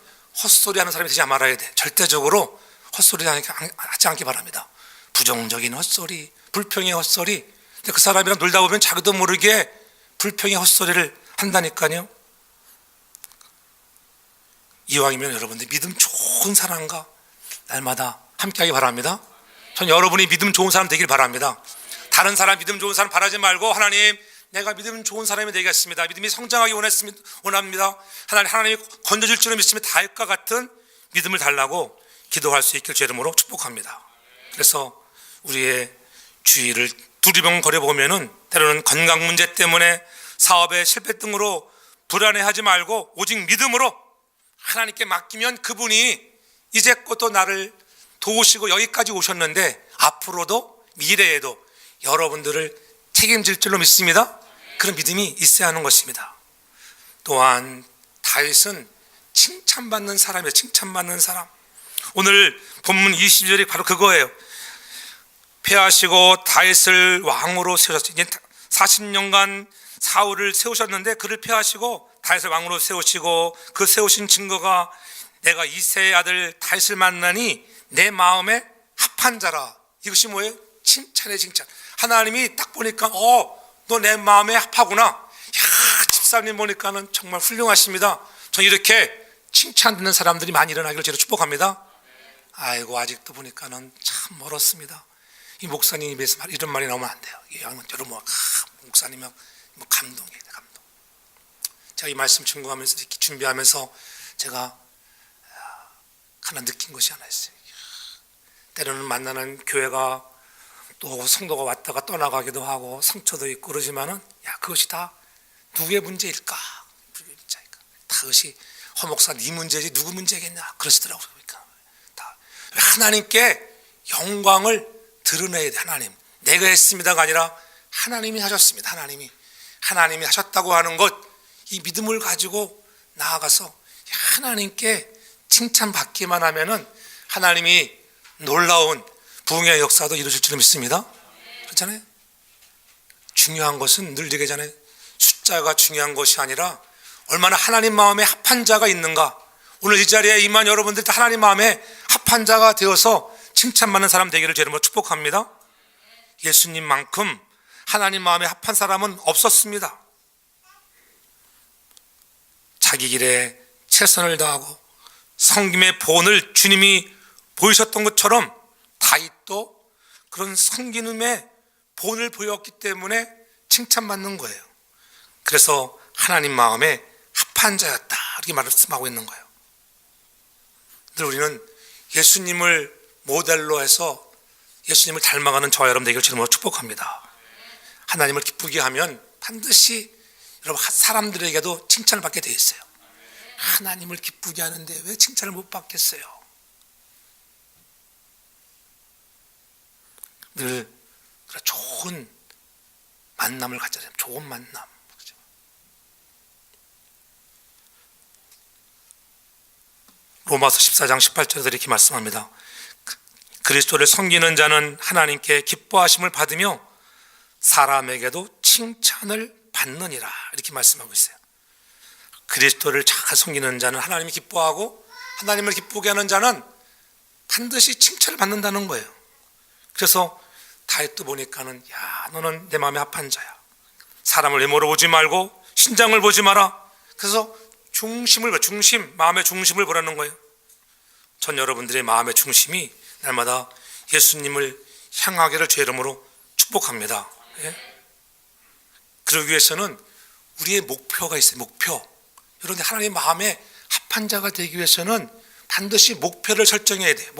헛소리 하는 사람이 되지 말아야 돼. 절대적으로 헛소리 하지 않기 바랍니다. 부정적인 헛소리, 불평의 헛소리. 근데 그 사람이랑 놀다 보면 자기도 모르게 불평의 헛소리를 한다니까요. 이왕이면 여러분들 믿음 좋은 사람과 날마다 함께하기 바랍니다. 전 여러분이 믿음 좋은 사람 되길 바랍니다. 다른 사람 믿음 좋은 사람 바라지 말고 하나님 내가 믿음 좋은 사람이 되겠습니다. 믿음이 성장하기 원합니다. 하나님이 건져줄 줄을 믿으면 다윗과 같은 믿음을 달라고 기도할 수 있길 주 이름으로 축복합니다. 그래서 우리의 주의를 두리번거려 보면은 때로는 건강 문제 때문에 사업의 실패 등으로 불안해하지 말고 오직 믿음으로 하나님께 맡기면 그분이 이제껏 나를 도우시고 여기까지 오셨는데 앞으로도 미래에도 여러분들을 책임질 줄로 믿습니다. 그런 믿음이 있어야 하는 것입니다. 또한 다윗은 칭찬받는 사람이에요. 칭찬받는 사람. 오늘 본문 20절이 바로 그거예요. 패하시고 다윗을 왕으로 세우셨어요. 이제 40년간 사울을 세우셨는데 그를 패하시고 다윗을 왕으로 세우시고 그 세우신 증거가 내가 이새의 아들 다윗을 만나니 내 마음에 합한 자라. 이것이 뭐예요? 칭찬의 칭찬. 하나님이 딱 보니까 너 내 마음에 합하구나. 야, 집사님 보니까는 정말 훌륭하십니다. 전 이렇게 칭찬 듣는 사람들이 많이 일어나기를 제가 축복합니다. 아이고 아직도 보니까는 참 멀었습니다. 이 목사님 입에서 이런 말이 나오면 안 돼요. 여러분 목사님은 감동이에요. 감동. 제가 이 말씀 준비하면서 이렇게 준비하면서 제가 하나 느낀 것이 하나 있어요. 때로는 만나는 교회가 또 성도가 왔다가 떠나가기도 하고 상처도 있고 그러지만은 그것이 다 누구의 문제일까? 다 그것이 허목사 네 문제지 누구 문제겠냐? 그러시더라고요. 그러니까 다 하나님께 영광을 드러내야 돼. 하나님, 내가 했습니다가 아니라 하나님이 하셨습니다. 하나님이 하셨다고 하는 것, 이 믿음을 가지고 나아가서 하나님께 칭찬받기만 하면은 하나님이 놀라운 부흥의 역사도 이루실 줄 믿습니다. 그렇잖아요. 중요한 것은 늘 얘기하잖아요. 숫자가 중요한 것이 아니라 얼마나 하나님 마음에 합한 자가 있는가. 오늘 이 자리에 임한 여러분들 다 하나님 마음에 합한 자가 되어서 칭찬받는 사람 되기를 제 이름으로 축복합니다. 예수님만큼 하나님 마음에 합한 사람은 없었습니다. 자기 길에 최선을 다하고 섬김의 본을 주님이 보이셨던 것처럼 다윗도 그런 섬기는의 본을 보였기 때문에 칭찬받는 거예요. 그래서 하나님 마음에 합한 자였다 이렇게 말씀하고 있는 거예요. 늘 우리는 예수님을 모델로 해서 예수님을 닮아가는 저와 여러분 되기를 주님으로 축복합니다. 하나님을 기쁘게 하면 반드시 여러분 사람들에게도 칭찬을 받게 되어 있어요. 하나님을 기쁘게 하는데 왜 칭찬을 못 받겠어요? 늘 좋은 만남을 가져야 돼요. 좋은 만남. 로마서 14장 18절에 이렇게 말씀합니다. 그리스도를 섬기는 자는 하나님께 기뻐하심을 받으며 사람에게도 칭찬을 받느니라 이렇게 말씀하고 있어요. 그리스도를 잘 섬기는 자는 하나님이 기뻐하고 하나님을 기쁘게 하는 자는 반드시 칭찬을 받는다는 거예요. 그래서 다윗도 보니까는 야 너는 내 마음에 합한 자야. 사람을 외모로 보지 말고 신장을 보지 마라. 그래서 마음의 중심을 보라는 거예요. 전 여러분들의 마음의 중심이 날마다 예수님을 향하기를 주의 이름으로 축복합니다. 예? 그러기 위해서는 우리의 목표가 있어요. 목표. 여러분 하나님 마음에 합한 자가 되기 위해서는 반드시 목표를 설정해야 돼요.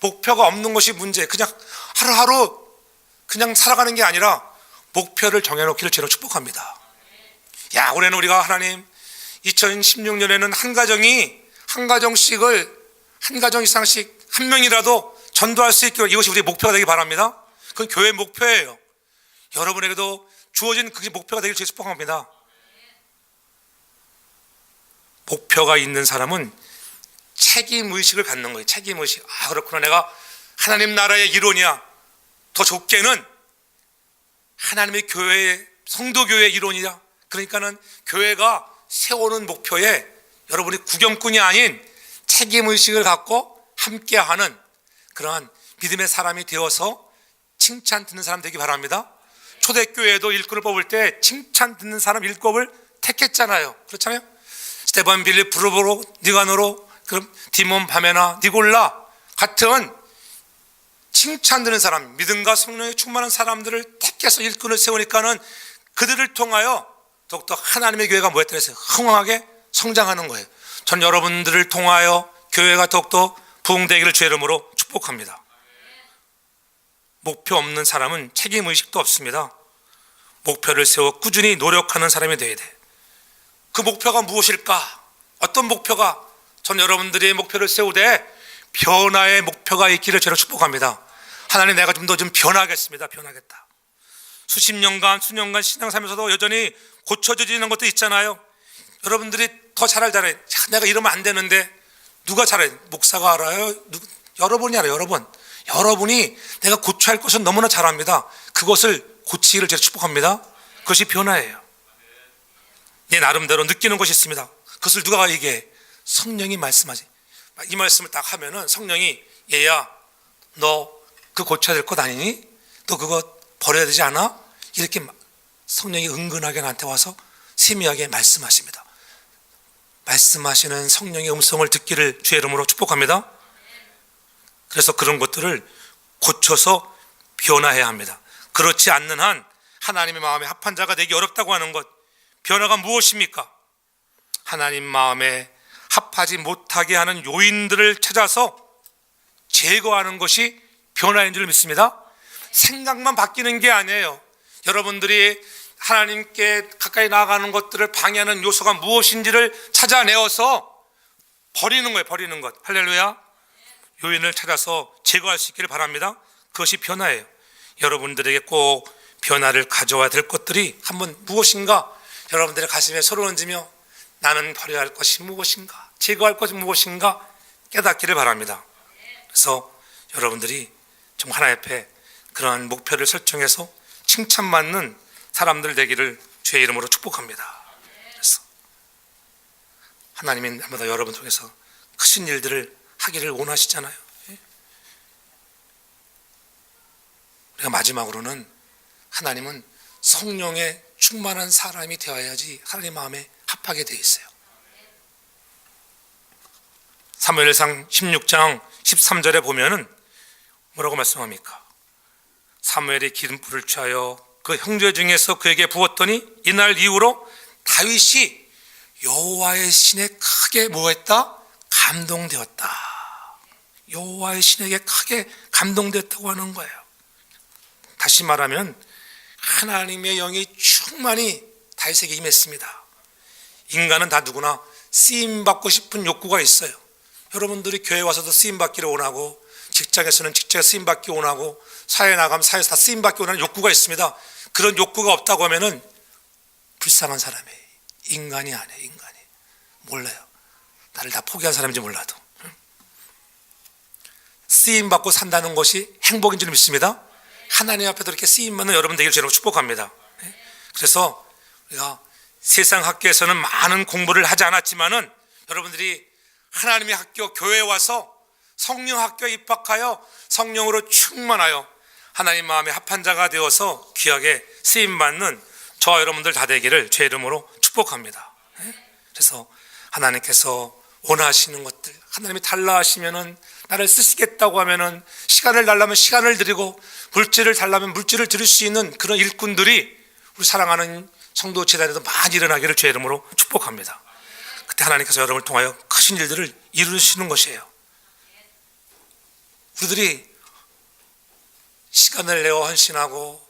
목표가 없는 것이 문제. 그냥 하루하루 그냥 살아가는 게 아니라 목표를 정해놓기를 주로 축복합니다. 야 올해는 우리가 하나님 2016년에는 한 가정 이상씩 한 명이라도 전도할 수 있게 이것이 우리의 목표가 되기 바랍니다. 그건 교회의 목표예요. 여러분에게도 주어진 그게 목표가 되기를 축복합니다. 목표가 있는 사람은 책임의식을 갖는 거예요. 책임의식. 아 그렇구나, 내가 하나님 나라의 일원이야. 더 좋게는 하나님의 교회의 성도교회의 일원이야. 그러니까는 교회가 세우는 목표에 여러분이 구경꾼이 아닌 책임의식을 갖고 함께하는 그러한 믿음의 사람이 되어서 칭찬 듣는 사람 되기 바랍니다. 초대교회도 일꾼을 뽑을 때 칭찬 듣는 사람 일곱을 택했잖아요. 그렇잖아요. 스테반, 빌립, 브루보로, 니가노로, 디몬, 바메나, 니골라 같은 칭찬 듣는 사람, 믿음과 성령에 충만한 사람들을 택해서 일꾼을 세우니까는 그들을 통하여 더욱더 하나님의 교회가 뭐였다 그랬어요? 흥황하게 성장하는 거예요. 전 여러분들을 통하여 교회가 더욱더 부흥되기를 주의 이름으로 축복합니다. 목표 없는 사람은 책임의식도 없습니다. 목표를 세워 꾸준히 노력하는 사람이 되어야 돼. 그 목표가 무엇일까? 어떤 목표가? 전 여러분들이 목표를 세우되 변화의 목표가 있기를 주로 축복합니다. 하나님 내가 좀 더 변하겠습니다. 변하겠다. 수년간 신앙 살면서도 여전히 고쳐지지 않는 것도 있잖아요. 여러분들이 더 잘 알잖아요. 내가 이러면 안 되는데 누가 잘 알아요? 목사가 알아요? 여러분이 알아요. 여러분이 내가 고쳐야 할 것은 너무나 잘 압니다. 그것을 고치기를 제가 축복합니다. 그것이 변화예요. 내 나름대로 느끼는 것이 있습니다. 그것을 누가 얘기해? 성령이 말씀하지. 이 말씀을 딱 하면은 성령이 얘야 너 그거 고쳐야 될 것 아니니? 너 그거 버려야 되지 않아? 이렇게 성령이 은근하게 나한테 와서 세미하게 말씀하십니다. 말씀하시는 성령의 음성을 듣기를 주의 이름으로 축복합니다. 그래서 그런 것들을 고쳐서 변화해야 합니다. 그렇지 않는 한 하나님의 마음에 합한 자가 되기 어렵다고 하는 것. 변화가 무엇입니까? 하나님 마음에 합하지 못하게 하는 요인들을 찾아서 제거하는 것이 변화인 줄 믿습니다. 생각만 바뀌는 게 아니에요. 여러분들이 하나님께 가까이 나아가는 것들을 방해하는 요소가 무엇인지를 찾아내어서 버리는 거예요. 버리는 것. 할렐루야. 요인을 찾아서 제거할 수 있기를 바랍니다. 그것이 변화예요. 여러분들에게 꼭 변화를 가져와야 될 것들이 한번 무엇인가 여러분들의 가슴에 손을 얹으며 나는 버려야 할 것이 무엇인가, 제거할 것이 무엇인가 깨닫기를 바랍니다. 그래서 여러분들이 좀 하나님 앞에 그러한 목표를 설정해서 칭찬받는 사람들 되기를 주의 이름으로 축복합니다. 그래서 하나님이 날마다 여러분 통해서 크신 일들을 하기를 원하시잖아요. 우리가 마지막으로는 하나님은 성령에 충만한 사람이 되어야지 하나님 마음에 합하게 되어 있어요. 사무엘상 16장 13절에 보면은 뭐라고 말씀합니까? 사무엘이 기름불을 취하여 그 형제 중에서 그에게 부었더니 이날 이후로 다윗이 여호와의 신에 크게 뭐했다? 감동되었다. 여호와의 신에게 크게 감동되었다고 하는 거예요. 다시 말하면 하나님의 영이 충만히 다윗에게 임했습니다. 인간은 다 누구나 쓰임받고 싶은 욕구가 있어요. 여러분들이 교회 와서도 쓰임받기를 원하고, 직장에서는 직장에서 쓰임받기 원하고, 사회에 나가면 사회에서 다 쓰임받기 원하는 욕구가 있습니다. 그런 욕구가 없다고 하면은 불쌍한 사람이에요. 인간이 아니에요. 인간이 몰라요. 나를 다 포기한 사람인지 몰라도 쓰임받고 산다는 것이 행복인 줄 믿습니다. 하나님 앞에도 이렇게 쓰임받는 여러분 되기를 저는 축복합니다. 그래서 우리가 세상 학교에서는 많은 공부를 하지 않았지만은 여러분들이 하나님의 학교 교회에 와서 성령 학교에 입학하여 성령으로 충만하여 하나님 마음에 합한 자가 되어서 귀하게 쓰임받는 저와 여러분들 다 되기를 제 이름으로 축복합니다. 그래서 하나님께서 원하시는 것들, 하나님이 달라 하시면은, 나를 쓰시겠다고 하면은, 시간을 달라면 시간을 드리고, 물질을 달라면 물질을 드릴 수 있는 그런 일꾼들이 우리 사랑하는 성도 재단에도 많이 일어나기를 제 이름으로 축복합니다. 그때 하나님께서 여러분을 통하여 크신 일들을 이루시는 것이에요. 우리들이 시간을 내어 헌신하고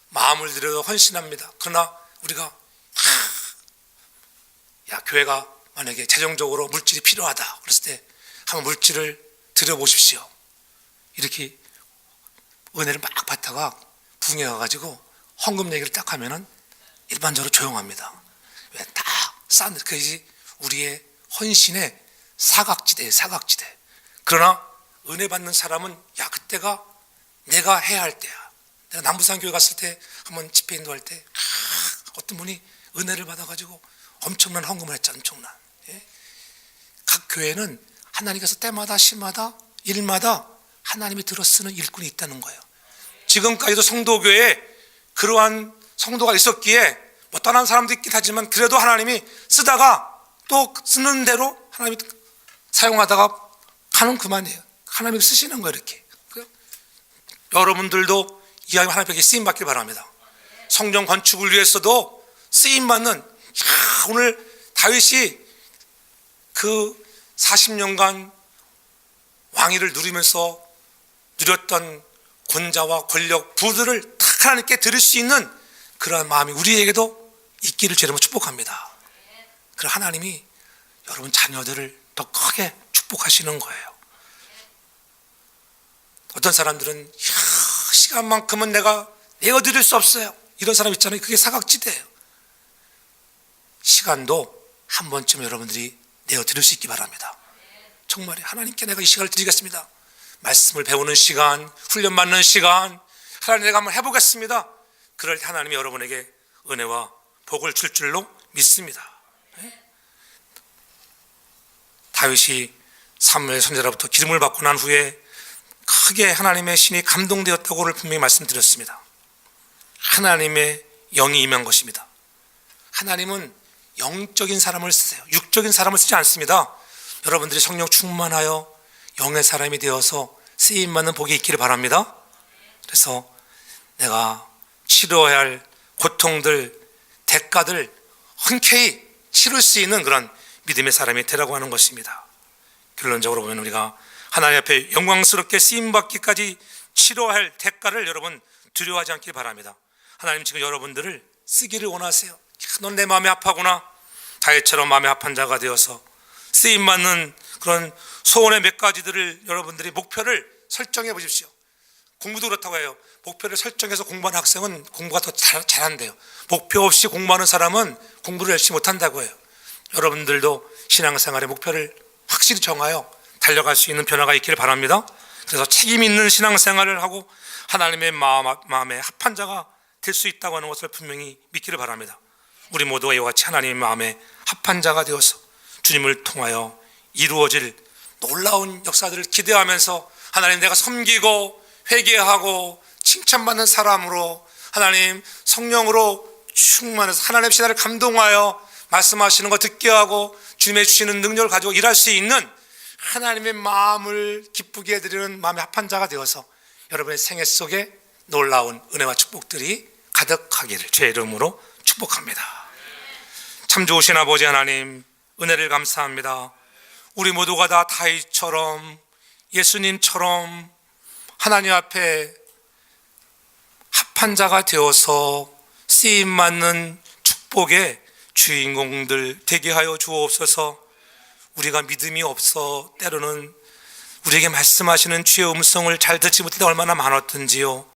마음을 들여 헌신합니다. 그러나 우리가 교회가 만약에 재정적으로 물질이 필요하다 그랬을 때 한번 물질을 드려보십시오. 이렇게 은혜를 막 받다가 부흥회 가가지고 헌금 얘기를 딱 하면은 일반적으로 조용합니다. 왜? 딱 쌓는 그것이 우리의 헌신의 사각지대예요. 사각지대. 그러나 은혜 받는 사람은 그때가 내가 해야 할 때야. 내가 남부산 교회 갔을 때 한번 집회 인도할 때 어떤 분이 은혜를 받아가지고 엄청난 헌금을 했죠. 엄청난. 각 교회는 하나님께서 때마다 시마다 일마다 하나님이 들어 쓰는 일꾼이 있다는 거예요. 지금까지도 성도교회에 그러한 성도가 있었기에 뭐 떠난 사람도 있긴 하지만 그래도 하나님이 쓰다가 또 쓰는 대로 하나님이 사용하다가 가는 그만이에요. 하나님이 쓰시는 거예요. 이렇게. 여러분들도 이 하나님께 쓰임받길 바랍니다. 성전 건축을 위해서도 쓰임받는, 오늘 다윗이 그 40년간 왕위를 누리면서 누렸던 권자와 권력, 부들을 다 하나님께 드릴 수 있는 그러한 마음이 우리에게도 있기를 주님으로 축복합니다. 그럼 하나님이 여러분 자녀들을 더 크게 축복하시는 거예요. 어떤 사람들은 시간만큼은 내가 내어드릴 수 없어요. 이런 사람 있잖아요. 그게 사각지대예요. 시간도 한 번쯤 여러분들이 내어드릴 수 있기 바랍니다. 정말 하나님께 내가 이 시간을 드리겠습니다. 말씀을 배우는 시간, 훈련받는 시간, 하나님 내가 한번 해보겠습니다. 그럴 때 하나님이 여러분에게 은혜와 복을 줄 줄로 믿습니다. 다윗이 사무엘 선지자로부터 기름을 받고 난 후에 크게 하나님의 신이 감동되었다고를 분명히 말씀드렸습니다. 하나님의 영이 임한 것입니다. 하나님은 영적인 사람을 쓰세요. 육적인 사람을 쓰지 않습니다. 여러분들이 성령 충만하여 영의 사람이 되어서 쓰임받는 복이 있기를 바랍니다. 그래서 내가 치료해야 할 고통들, 대가들 흔쾌히 치를 수 있는 그런 믿음의 사람이 되라고 하는 것입니다. 결론적으로 보면 우리가 하나님 앞에 영광스럽게 쓰임받기까지 치료할 대가를 여러분 두려워하지 않길 바랍니다. 하나님 지금 여러분들을 쓰기를 원하세요. 넌 내 마음이 아파구나. 다윗처럼 마음에 합한 자가 되어서 쓰임받는 그런 소원의 몇 가지들을 여러분들이 목표를 설정해 보십시오. 공부도 그렇다고 해요. 목표를 설정해서 공부하는 학생은 공부가 더 잘한대요. 목표 없이 공부하는 사람은 공부를 열심히 못한다고 해요. 여러분들도 신앙생활의 목표를 확실히 정하여 달려갈 수 있는 변화가 있기를 바랍니다. 그래서 책임 있는 신앙생활을 하고 하나님의 마음에 합한 자가 될 수 있다고 하는 것을 분명히 믿기를 바랍니다. 우리 모두가 이와 같이 하나님의 마음에 합한 자가 되어서 주님을 통하여 이루어질 놀라운 역사들을 기대하면서 하나님, 내가 섬기고 회개하고 칭찬받는 사람으로 하나님 성령으로 충만해서 하나님의 신화를 감동하여 말씀하시는 거 듣게 하고 주님의 주시는 능력을 가지고 일할 수 있는 하나님의 마음을 기쁘게 해드리는 마음의 합한 자가 되어서 여러분의 생애 속에 놀라운 은혜와 축복들이 가득하기를 주의 이름으로 축복합니다. 참 좋으신 아버지 하나님, 은혜를 감사합니다. 우리 모두가 다 다윗처럼 예수님처럼 하나님 앞에 합한 자가 되어서 쓰임받는 축복의 주인공들 되게 하여 주옵소서. 우리가 믿음이 없어 때로는 우리에게 말씀하시는 주의 음성을 잘 듣지 못할 때 얼마나 많았던지요.